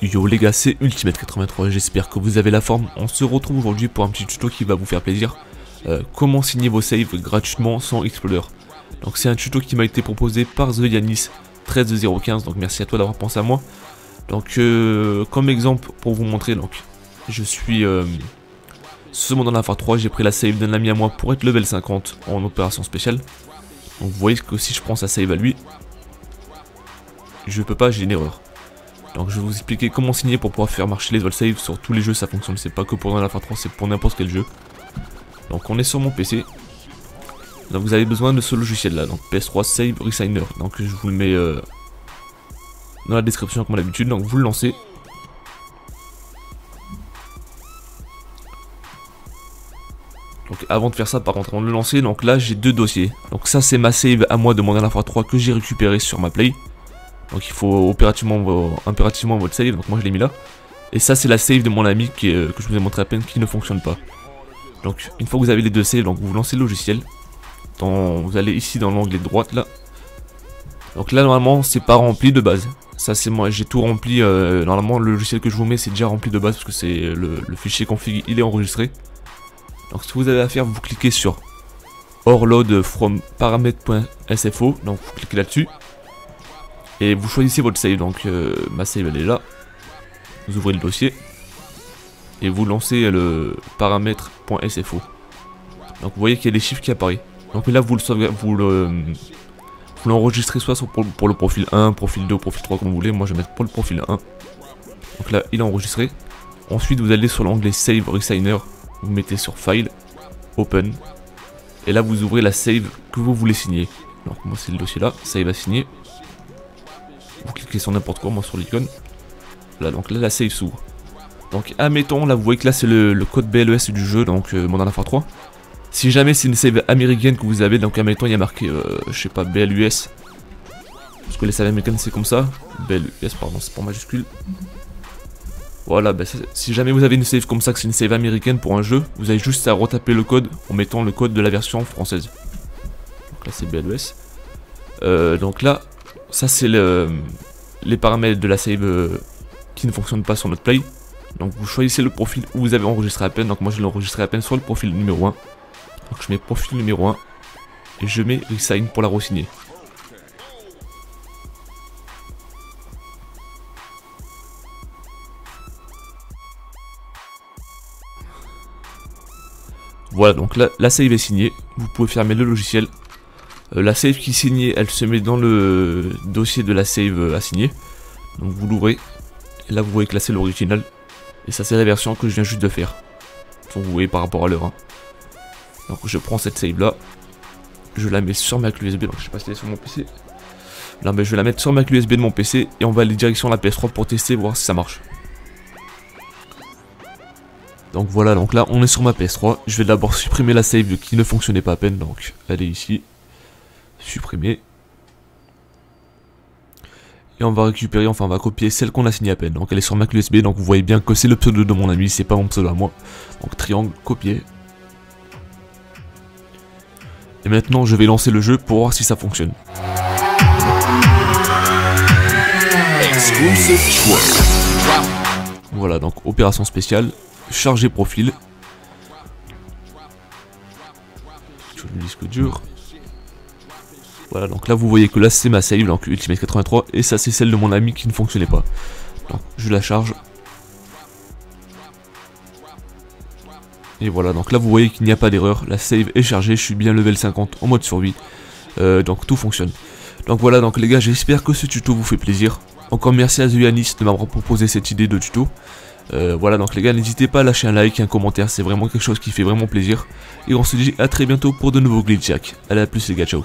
Yo les gars, c'est Ultimate83, j'espère que vous avez la forme. On se retrouve aujourd'hui pour un petit tuto qui va vous faire plaisir. Comment signer vos saves gratuitement sans Exploder. Donc c'est un tuto qui m'a été proposé par The Yanis 13015, donc merci à toi d'avoir pensé à moi. Donc comme exemple pour vous montrer, donc je suis ce moment dans la phare 3, j'ai pris la save d'un ami à moi pour être level 50 en opération spéciale. Donc vous voyez que si je prends sa save à lui, je peux pas, j'ai une erreur. Donc je vais vous expliquer comment signer pour pouvoir faire marcher les all save sur tous les jeux, ça fonctionne, c'est pas que pour dans la phare 3, c'est pour n'importe quel jeu. Donc on est sur mon PC. Donc vous avez besoin de ce logiciel là, donc PS3 Save Resigner. Donc je vous le mets dans la description comme d'habitude, donc vous le lancez. Donc avant de faire ça, par contre, avant de le lancer, donc là j'ai deux dossiers. Donc ça c'est ma save à moi de mon dernière phare 3 que j'ai récupéré sur ma play. Donc il faut impérativement votre save, donc moi je l'ai mis là. Et ça c'est la save de mon ami que je vous ai montré à peine qui ne fonctionne pas. Donc une fois que vous avez les deux saves, donc vous lancez le logiciel. Vous allez ici dans l'onglet de droite là. Donc là normalement c'est pas rempli de base. Ça c'est moi, j'ai tout rempli, normalement le logiciel que je vous mets c'est déjà rempli de base parce que c'est le fichier config il est enregistré. Donc ce que vous avez à faire, vous cliquez sur Overload from paramètres.sfo, donc vous cliquez là-dessus. Et vous choisissez votre save, donc ma save elle est là. Vous ouvrez le dossier. Et vous lancez le paramètres.sfo. Donc vous voyez qu'il y a des chiffres qui apparaissent. Donc là vous l'enregistrez soit pour le profil 1, profil 2, profil 3 comme vous voulez. Moi je vais mettre pour le profil 1. Donc là il est enregistré. Ensuite vous allez sur l'onglet Save Resigner. Vous mettez sur File, Open. Et là vous ouvrez la save que vous voulez signer. Donc moi c'est le dossier là, save à signer. Vous cliquez sur n'importe quoi, moi sur l'icône. Là, donc là la save s'ouvre. Donc admettons, là vous voyez que là c'est le code BLES du jeu, donc mon dernière phare 3. Si jamais c'est une save américaine que vous avez, donc admettons il y a marqué, je sais pas, BLUS. Parce que les saves américaines c'est comme ça. BLUS, pardon, c'est pour majuscule. Voilà, bah, si jamais vous avez une save comme ça, que c'est une save américaine pour un jeu, vous avez juste à retaper le code en mettant le code de la version française. Donc là c'est BLES. Donc là, ça c'est les paramètres de la save qui ne fonctionnent pas sur notre play. Donc vous choisissez le profil où vous avez enregistré à peine. Donc moi je l'ai enregistré à peine sur le profil numéro 1. Donc je mets profil numéro 1 et je mets resign pour la re-signer. Voilà, donc là, la save est signée. Vous pouvez fermer le logiciel. La save qui est signée, elle se met dans le dossier de la save à signer. Donc vous l'ouvrez. Et là vous voyez que là c'est l'original. Et ça c'est la version que je viens juste de faire. Donc vous voyez par rapport à l'heure. Hein. Donc je prends cette save là. Je la mets sur ma clé USB. Donc je sais pas si elle est sur mon PC. Là mais je vais la mettre sur ma clé USB de mon PC. Et on va aller direction la PS3 pour tester, voir si ça marche. Donc voilà, donc là on est sur ma PS3. Je vais d'abord supprimer la save qui ne fonctionnait pas à peine. Donc elle est ici. Supprimer. Et on va récupérer, enfin on va copier celle qu'on a signée à peine. Donc elle est sur ma clé USB, donc vous voyez bien que c'est le pseudo de mon ami, c'est pas mon pseudo à moi. Donc triangle, copier. Et maintenant je vais lancer le jeu pour voir si ça fonctionne. Voilà, donc opération spéciale, charger profil. Sur le disque dur. Voilà, donc là vous voyez que là c'est ma save, donc Ultimate83, et ça c'est celle de mon ami qui ne fonctionnait pas. Donc je la charge. Et voilà, donc là vous voyez qu'il n'y a pas d'erreur, la save est chargée, je suis bien level 50 en mode survie. Donc tout fonctionne. Donc voilà, donc les gars, j'espère que ce tuto vous fait plaisir. Encore merci à The Yanis de m'avoir proposé cette idée de tuto. Voilà, donc les gars, n'hésitez pas à lâcher un like, un commentaire, c'est vraiment quelque chose qui fait vraiment plaisir. Et on se dit à très bientôt pour de nouveaux glitch jacks. Allez, à plus les gars, ciao.